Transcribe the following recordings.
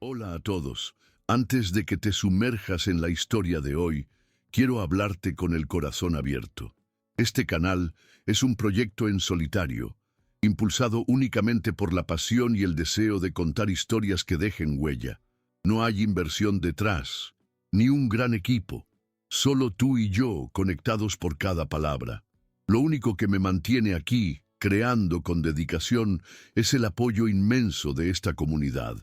Hola a todos. Antes de que te sumerjas en la historia de hoy, quiero hablarte con el corazón abierto. Este canal es un proyecto en solitario, impulsado únicamente por la pasión y el deseo de contar historias que dejen huella. No hay inversión detrás, ni un gran equipo, solo tú y yo conectados por cada palabra. Lo único que me mantiene aquí, creando con dedicación, es el apoyo inmenso de esta comunidad.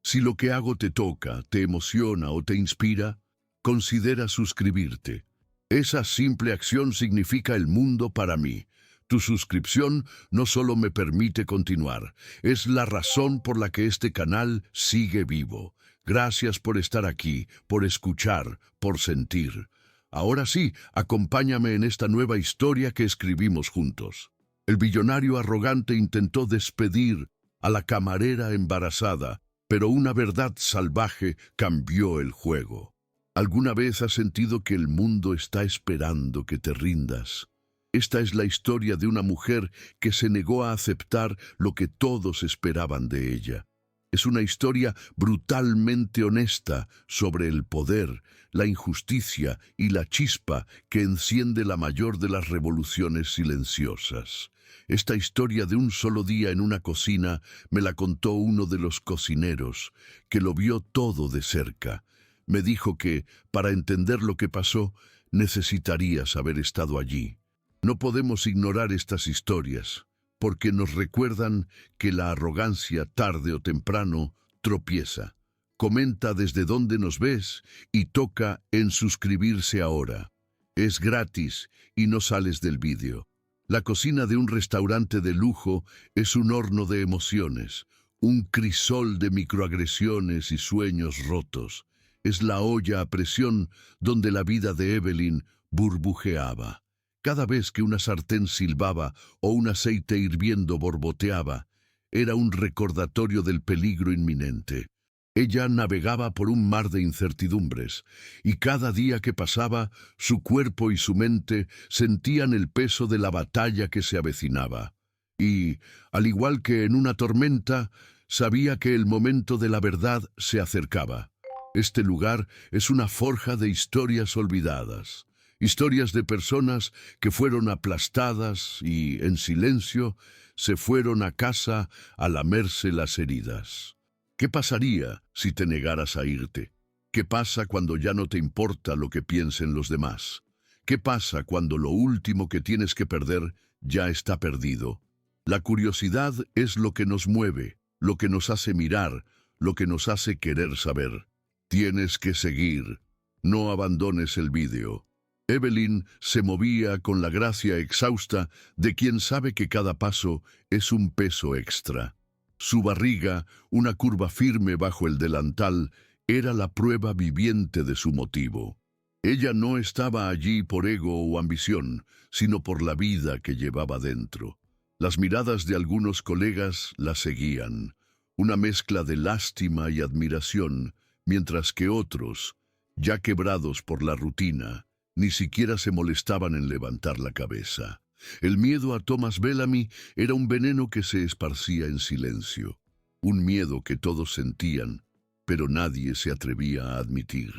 Si lo que hago te toca, te emociona o te inspira, considera suscribirte. Esa simple acción significa el mundo para mí. Tu suscripción no solo me permite continuar, es la razón por la que este canal sigue vivo. Gracias por estar aquí, por escuchar, por sentir. Ahora sí, acompáñame en esta nueva historia que escribimos juntos. El billonario arrogante intentó despedir a la camarera embarazada, pero una verdad salvaje cambió el juego. ¿Alguna vez has sentido que el mundo está esperando que te rindas? Esta es la historia de una mujer que se negó a aceptar lo que todos esperaban de ella. Es una historia brutalmente honesta sobre el poder, la injusticia y la chispa que enciende la mayor de las revoluciones silenciosas. Esta historia de un solo día en una cocina me la contó uno de los cocineros, que lo vio todo de cerca. Me dijo que, para entender lo que pasó, necesitarías haber estado allí. No podemos ignorar estas historias, porque nos recuerdan que la arrogancia, tarde o temprano, tropieza. Comenta desde dónde nos ves y toca en suscribirse ahora. Es gratis y no sales del vídeo. La cocina de un restaurante de lujo es un horno de emociones, un crisol de microagresiones y sueños rotos. Es la olla a presión donde la vida de Evelyn burbujeaba. Cada vez que una sartén silbaba o un aceite hirviendo borboteaba, era un recordatorio del peligro inminente. Ella navegaba por un mar de incertidumbres, y cada día que pasaba, su cuerpo y su mente sentían el peso de la batalla que se avecinaba. Y, al igual que en una tormenta, sabía que el momento de la verdad se acercaba. Este lugar es una forja de historias olvidadas. Historias de personas que fueron aplastadas y, en silencio, se fueron a casa a lamerse las heridas. ¿Qué pasaría si te negaras a irte? ¿Qué pasa cuando ya no te importa lo que piensen los demás? ¿Qué pasa cuando lo último que tienes que perder ya está perdido? La curiosidad es lo que nos mueve, lo que nos hace mirar, lo que nos hace querer saber. Tienes que seguir. No abandones el vídeo. Evelyn se movía con la gracia exhausta de quien sabe que cada paso es un peso extra. Su barriga, una curva firme bajo el delantal, era la prueba viviente de su motivo. Ella no estaba allí por ego o ambición, sino por la vida que llevaba dentro. Las miradas de algunos colegas la seguían, una mezcla de lástima y admiración, mientras que otros, ya quebrados por la rutina, ni siquiera se molestaban en levantar la cabeza. El miedo a Thomas Bellamy era un veneno que se esparcía en silencio, un miedo que todos sentían, pero nadie se atrevía a admitir.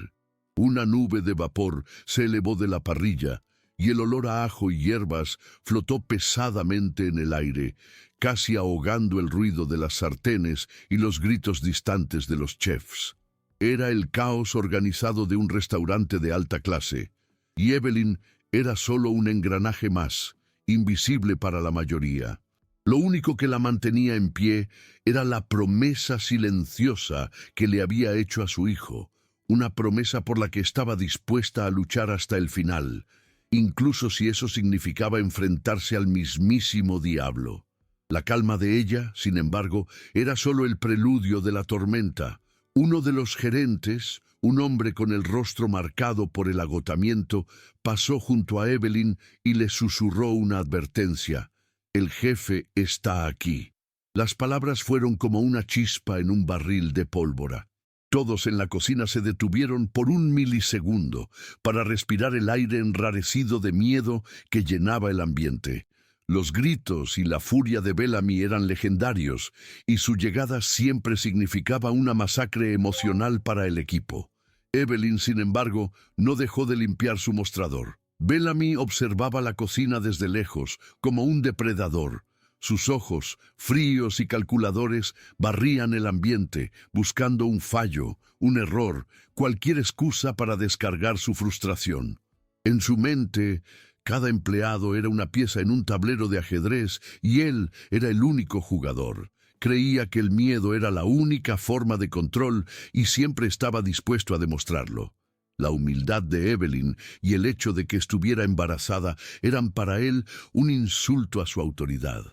Una nube de vapor se elevó de la parrilla y el olor a ajo y hierbas flotó pesadamente en el aire, casi ahogando el ruido de las sartenes y los gritos distantes de los chefs. Era el caos organizado de un restaurante de alta clase, y Evelyn era solo un engranaje más, invisible para la mayoría. Lo único que la mantenía en pie era la promesa silenciosa que le había hecho a su hijo, una promesa por la que estaba dispuesta a luchar hasta el final, incluso si eso significaba enfrentarse al mismísimo diablo. La calma de ella, sin embargo, era solo el preludio de la tormenta. Uno de los gerentes, un hombre con el rostro marcado por el agotamiento, pasó junto a Evelyn y le susurró una advertencia. «El jefe está aquí». Las palabras fueron como una chispa en un barril de pólvora. Todos en la cocina se detuvieron por un milisegundo para respirar el aire enrarecido de miedo que llenaba el ambiente. Los gritos y la furia de Bellamy eran legendarios, y su llegada siempre significaba una masacre emocional para el equipo. Evelyn, sin embargo, no dejó de limpiar su mostrador. Bellamy observaba la cocina desde lejos, como un depredador. Sus ojos, fríos y calculadores, barrían el ambiente, buscando un fallo, un error, cualquier excusa para descargar su frustración. En su mente, cada empleado era una pieza en un tablero de ajedrez y él era el único jugador. Creía que el miedo era la única forma de control y siempre estaba dispuesto a demostrarlo. La humildad de Evelyn y el hecho de que estuviera embarazada eran para él un insulto a su autoridad.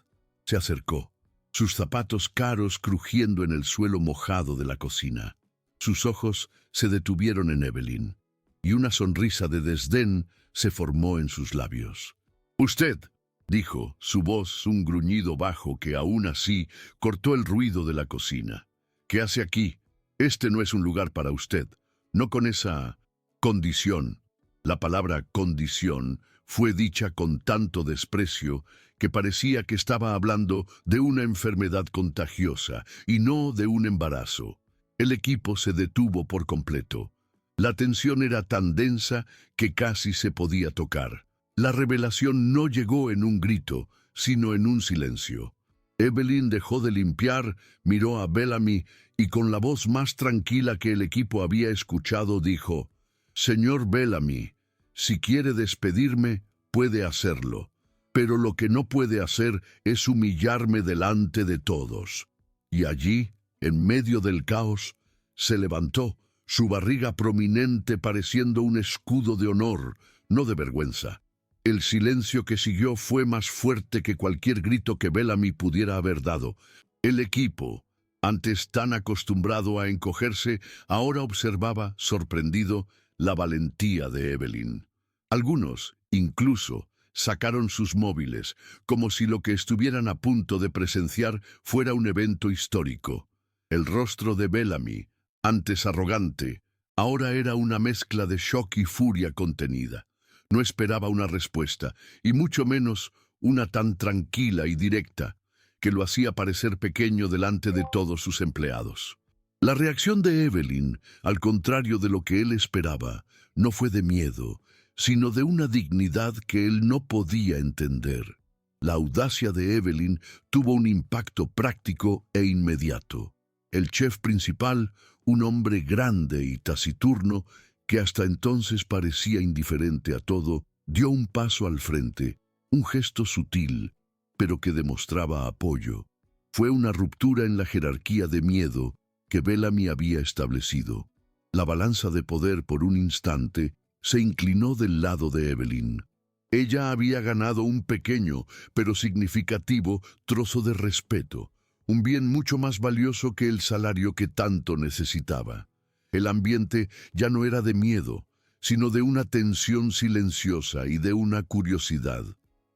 Se acercó, sus zapatos caros crujiendo en el suelo mojado de la cocina. Sus ojos se detuvieron en Evelyn, y una sonrisa de desdén se formó en sus labios. «Usted», dijo, su voz un gruñido bajo que aún así cortó el ruido de la cocina. «¿Qué hace aquí? Este no es un lugar para usted. No con esa condición». La palabra condición fue dicha con tanto desprecio que parecía que estaba hablando de una enfermedad contagiosa y no de un embarazo. El equipo se detuvo por completo. La tensión era tan densa que casi se podía tocar. La revelación no llegó en un grito, sino en un silencio. Evelyn dejó de limpiar, miró a Bellamy y con la voz más tranquila que el equipo había escuchado dijo: «Señor Bellamy, si quiere despedirme, puede hacerlo, pero lo que no puede hacer es humillarme delante de todos». Y allí, en medio del caos, se levantó, su barriga prominente pareciendo un escudo de honor, no de vergüenza. El silencio que siguió fue más fuerte que cualquier grito que Bellamy pudiera haber dado. El equipo, antes tan acostumbrado a encogerse, ahora observaba, sorprendido, la valentía de Evelyn. Algunos, incluso, sacaron sus móviles, como si lo que estuvieran a punto de presenciar fuera un evento histórico. El rostro de Bellamy, antes arrogante, ahora era una mezcla de shock y furia contenida. No esperaba una respuesta, y mucho menos una tan tranquila y directa, que lo hacía parecer pequeño delante de todos sus empleados. La reacción de Evelyn, al contrario de lo que él esperaba, no fue de miedo, sino de una dignidad que él no podía entender. La audacia de Evelyn tuvo un impacto práctico e inmediato. El chef principal, un hombre grande y taciturno, que hasta entonces parecía indiferente a todo, dio un paso al frente, un gesto sutil, pero que demostraba apoyo. Fue una ruptura en la jerarquía de miedo que Bellamy había establecido. La balanza de poder por un instante se inclinó del lado de Evelyn. Ella había ganado un pequeño, pero significativo, trozo de respeto, un bien mucho más valioso que el salario que tanto necesitaba. El ambiente ya no era de miedo, sino de una tensión silenciosa y de una curiosidad.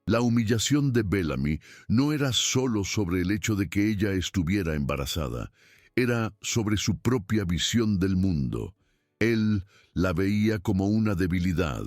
La humillación de Bellamy no era solo sobre el hecho de que ella estuviera embarazada, era sobre su propia visión del mundo. Él la veía como una debilidad,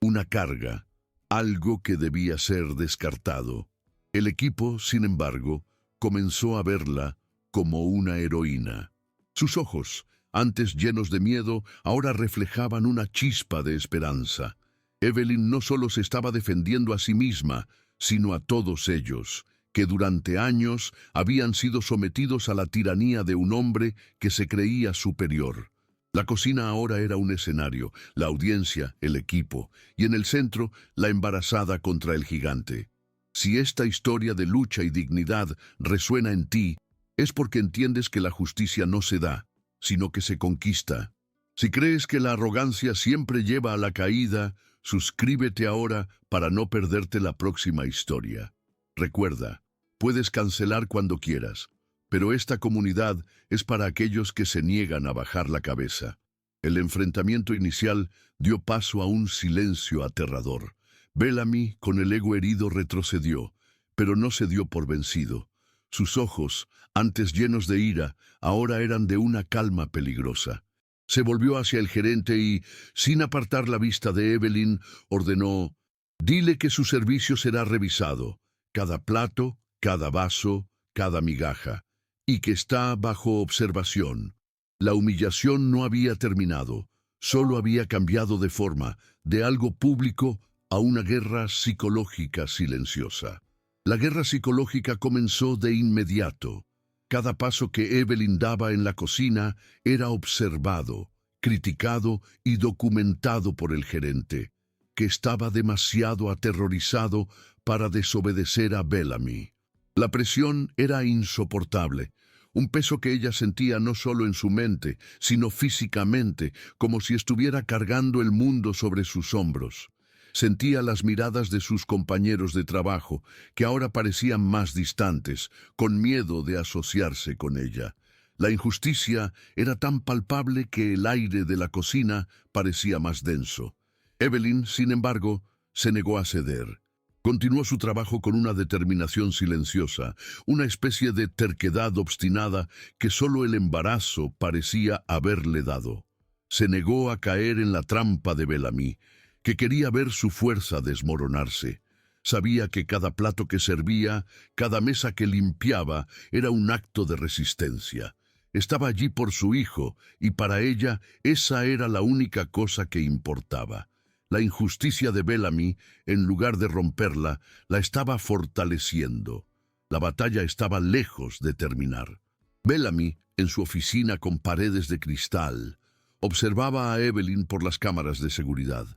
una carga, algo que debía ser descartado. El equipo, sin embargo, comenzó a verla como una heroína. Sus ojos, antes llenos de miedo, ahora reflejaban una chispa de esperanza. Evelyn no solo se estaba defendiendo a sí misma, sino a todos ellos, que durante años habían sido sometidos a la tiranía de un hombre que se creía superior. La cocina ahora era un escenario, la audiencia, el equipo, y en el centro, la embarazada contra el gigante. Si esta historia de lucha y dignidad resuena en ti, es porque entiendes que la justicia no se da, sino que se conquista. Si crees que la arrogancia siempre lleva a la caída, suscríbete ahora para no perderte la próxima historia. Recuerda, puedes cancelar cuando quieras, pero esta comunidad es para aquellos que se niegan a bajar la cabeza. El enfrentamiento inicial dio paso a un silencio aterrador. Bellamy, con el ego herido, retrocedió, pero no se dio por vencido. Sus ojos, antes llenos de ira, ahora eran de una calma peligrosa. Se volvió hacia el gerente y, sin apartar la vista de Evelyn, ordenó: «Dile que su servicio será revisado. cada plato, cada vaso, cada migaja, y que está bajo observación. La humillación no había terminado, solo había cambiado de forma, de algo público a una guerra psicológica silenciosa. La guerra psicológica comenzó de inmediato. Cada paso que Evelyn daba en la cocina era observado, criticado y documentado por el gerente, que estaba demasiado aterrorizado para desobedecer a Bellamy. La presión era insoportable, un peso que ella sentía no solo en su mente, sino físicamente, como si estuviera cargando el mundo sobre sus hombros. Sentía las miradas de sus compañeros de trabajo, que ahora parecían más distantes, con miedo de asociarse con ella. La injusticia era tan palpable que el aire de la cocina parecía más denso. Evelyn, sin embargo, se negó a ceder. Continuó su trabajo con una determinación silenciosa, una especie de terquedad obstinada que solo el embarazo parecía haberle dado. Se negó a caer en la trampa de Bellamy, que quería ver su fuerza desmoronarse. Sabía que cada plato que servía, cada mesa que limpiaba, era un acto de resistencia. Estaba allí por su hijo, y para ella esa era la única cosa que importaba. La injusticia de Bellamy, en lugar de romperla, la estaba fortaleciendo. La batalla estaba lejos de terminar. Bellamy, en su oficina con paredes de cristal, observaba a Evelyn por las cámaras de seguridad.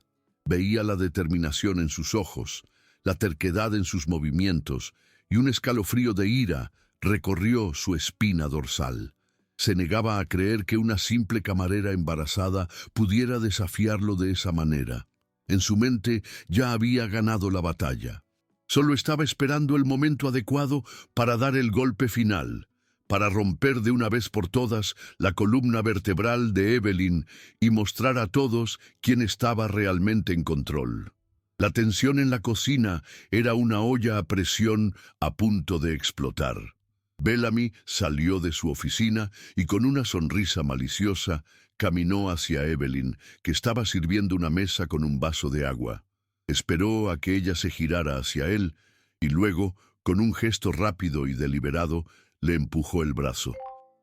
Veía la determinación en sus ojos, la terquedad en sus movimientos, y un escalofrío de ira recorrió su espina dorsal. Se negaba a creer que una simple camarera embarazada pudiera desafiarlo de esa manera. En su mente ya había ganado la batalla. Solo estaba esperando el momento adecuado para dar el golpe final, para romper de una vez por todas la columna vertebral de Evelyn y mostrar a todos quién estaba realmente en control. La tensión en la cocina era una olla a presión a punto de explotar. Bellamy salió de su oficina y con una sonrisa maliciosa caminó hacia Evelyn, que estaba sirviendo una mesa con un vaso de agua. Esperó a que ella se girara hacia él y luego, con un gesto rápido y deliberado, le empujó el brazo.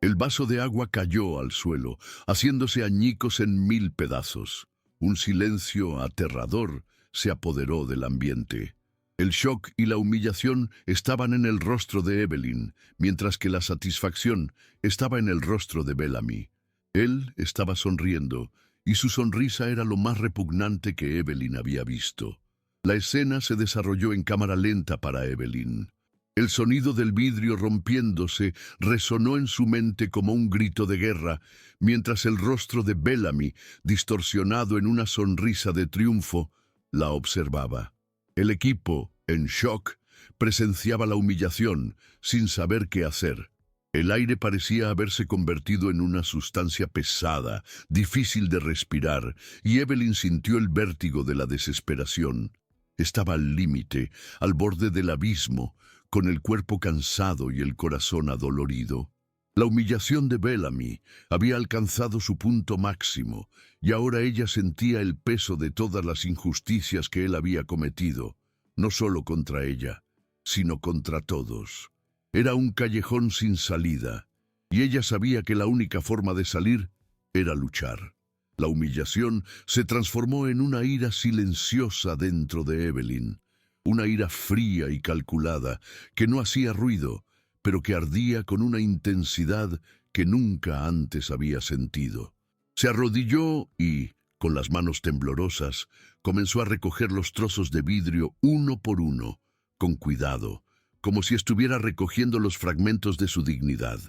El vaso de agua cayó al suelo, haciéndose añicos en 1000 pedazos. Un silencio aterrador se apoderó del ambiente. El shock y la humillación estaban en el rostro de Evelyn, mientras que la satisfacción estaba en el rostro de Bellamy. Él estaba sonriendo, y su sonrisa era lo más repugnante que Evelyn había visto. La escena se desarrolló en cámara lenta para Evelyn. El sonido del vidrio rompiéndose resonó en su mente como un grito de guerra, mientras el rostro de Bellamy, distorsionado en una sonrisa de triunfo, la observaba. El equipo, en shock, presenciaba la humillación, sin saber qué hacer. El aire parecía haberse convertido en una sustancia pesada, difícil de respirar, y Evelyn sintió el vértigo de la desesperación. Estaba al límite, al borde del abismo, con el cuerpo cansado y el corazón adolorido. La humillación de Bellamy había alcanzado su punto máximo, y ahora ella sentía el peso de todas las injusticias que él había cometido, no solo contra ella, sino contra todos. Era un callejón sin salida, y ella sabía que la única forma de salir era luchar. La humillación se transformó en una ira silenciosa dentro de Evelyn, una ira fría y calculada que no hacía ruido, pero que ardía con una intensidad que nunca antes había sentido. Se arrodilló y, con las manos temblorosas, comenzó a recoger los trozos de vidrio uno por uno, con cuidado, como si estuviera recogiendo los fragmentos de su dignidad.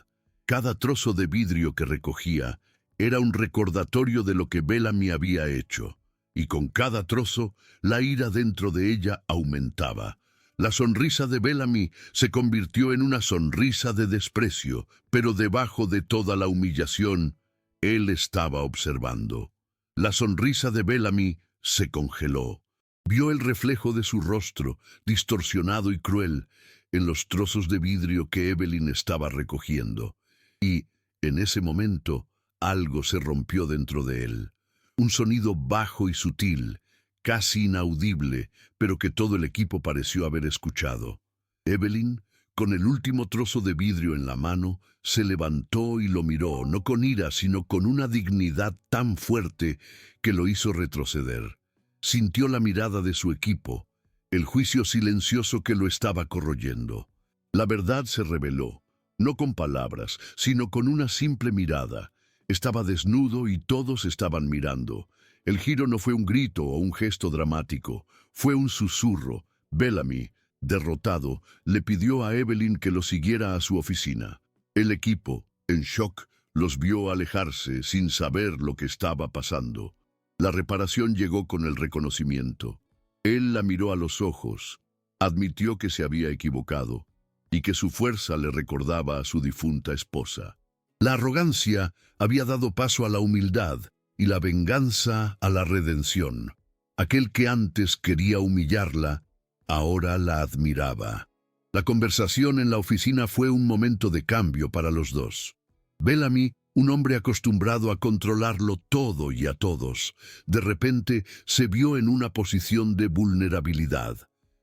Cada trozo de vidrio que recogía era un recordatorio de lo que Bellamy había hecho, y con cada trozo, la ira dentro de ella aumentaba. La sonrisa de Bellamy se convirtió en una sonrisa de desprecio, pero debajo de toda la humillación, él estaba observando. La sonrisa de Bellamy se congeló. Vio el reflejo de su rostro, distorsionado y cruel, en los trozos de vidrio que Evelyn estaba recogiendo. Y, en ese momento, algo se rompió dentro de él. Un sonido bajo y sutil, casi inaudible, pero que todo el equipo pareció haber escuchado. Evelyn, con el último trozo de vidrio en la mano, se levantó y lo miró, no con ira, sino con una dignidad tan fuerte que lo hizo retroceder. Sintió la mirada de su equipo, el juicio silencioso que lo estaba corroyendo. La verdad se reveló, no con palabras, sino con una simple mirada. Estaba desnudo y todos estaban mirando. El giro no fue un grito o un gesto dramático, fue un susurro. Bellamy, derrotado, le pidió a Evelyn que lo siguiera a su oficina. El equipo, en shock, los vio alejarse sin saber lo que estaba pasando. La reparación llegó con el reconocimiento. Él la miró a los ojos, admitió que se había equivocado y que su fuerza le recordaba a su difunta esposa. La arrogancia había dado paso a la humildad y la venganza a la redención. Aquel que antes quería humillarla, ahora la admiraba. La conversación en la oficina fue un momento de cambio para los dos. Bellamy, un hombre acostumbrado a controlarlo todo y a todos, de repente se vio en una posición de vulnerabilidad.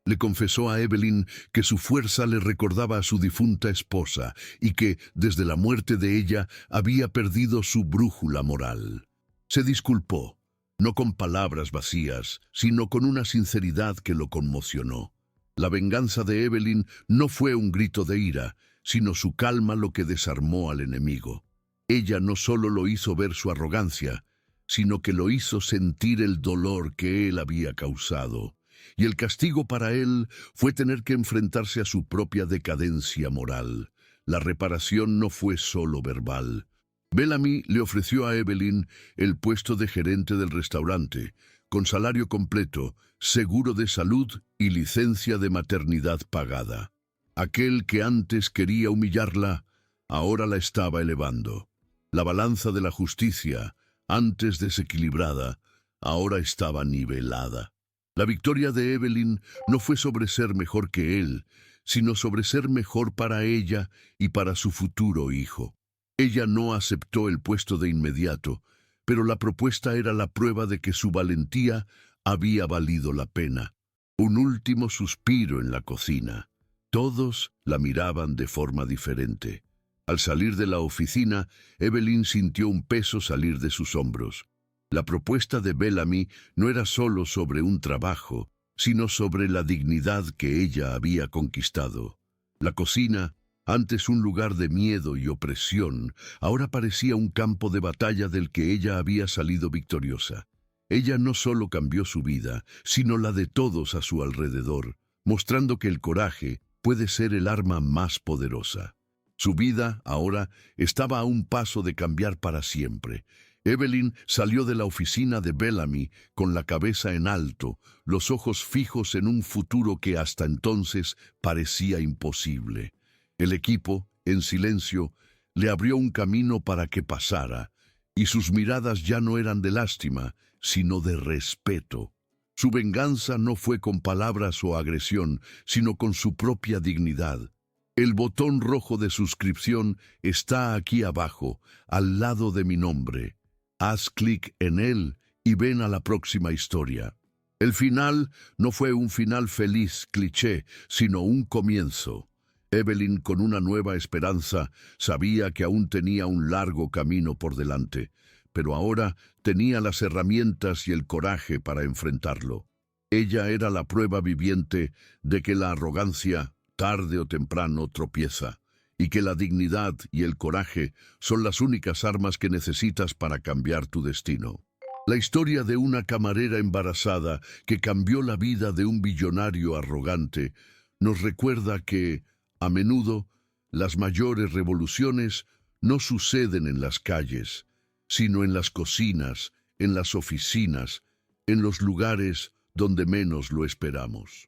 Le confesó a Evelyn que su fuerza le recordaba a su difunta esposa y que, desde la muerte de ella, había perdido su brújula moral. Se disculpó, no con palabras vacías, sino con una sinceridad que lo conmocionó. La venganza de Evelyn no fue un grito de ira, sino su calma lo que desarmó al enemigo. Ella no solo lo hizo ver su arrogancia, sino que lo hizo sentir el dolor que él había causado. Y el castigo para él fue tener que enfrentarse a su propia decadencia moral. La reparación no fue solo verbal. Bellamy le ofreció a Evelyn el puesto de gerente del restaurante, con salario completo, seguro de salud y licencia de maternidad pagada. Aquel que antes quería humillarla, ahora la estaba elevando. La balanza de la justicia, antes desequilibrada, ahora estaba nivelada. La victoria de Evelyn no fue sobre ser mejor que él, sino sobre ser mejor para ella y para su futuro hijo. Ella no aceptó el puesto de inmediato, pero la propuesta era la prueba de que su valentía había valido la pena. Un último suspiro en la cocina. Todos la miraban de forma diferente. Al salir de la oficina, Evelyn sintió un peso salir de sus hombros. La propuesta de Bellamy no era solo sobre un trabajo, sino sobre la dignidad que ella había conquistado. La cocina, antes un lugar de miedo y opresión, ahora parecía un campo de batalla del que ella había salido victoriosa. Ella no solo cambió su vida, sino la de todos a su alrededor, mostrando que el coraje puede ser el arma más poderosa. Su vida, ahora, estaba a un paso de cambiar para siempre. Evelyn salió de la oficina de Bellamy con la cabeza en alto, los ojos fijos en un futuro que hasta entonces parecía imposible. El equipo, en silencio, le abrió un camino para que pasara, y sus miradas ya no eran de lástima, sino de respeto. Su venganza no fue con palabras o agresión, sino con su propia dignidad. El botón rojo de suscripción está aquí abajo, al lado de mi nombre. Haz clic en él y ven a la próxima historia. El final no fue un final feliz, cliché, sino un comienzo. Evelyn, con una nueva esperanza, sabía que aún tenía un largo camino por delante, pero ahora tenía las herramientas y el coraje para enfrentarlo. Ella era la prueba viviente de que la arrogancia, tarde o temprano, tropieza, y que la dignidad y el coraje son las únicas armas que necesitas para cambiar tu destino. La historia de una camarera embarazada que cambió la vida de un billonario arrogante nos recuerda que, a menudo, las mayores revoluciones no suceden en las calles, sino en las cocinas, en las oficinas, en los lugares donde menos lo esperamos.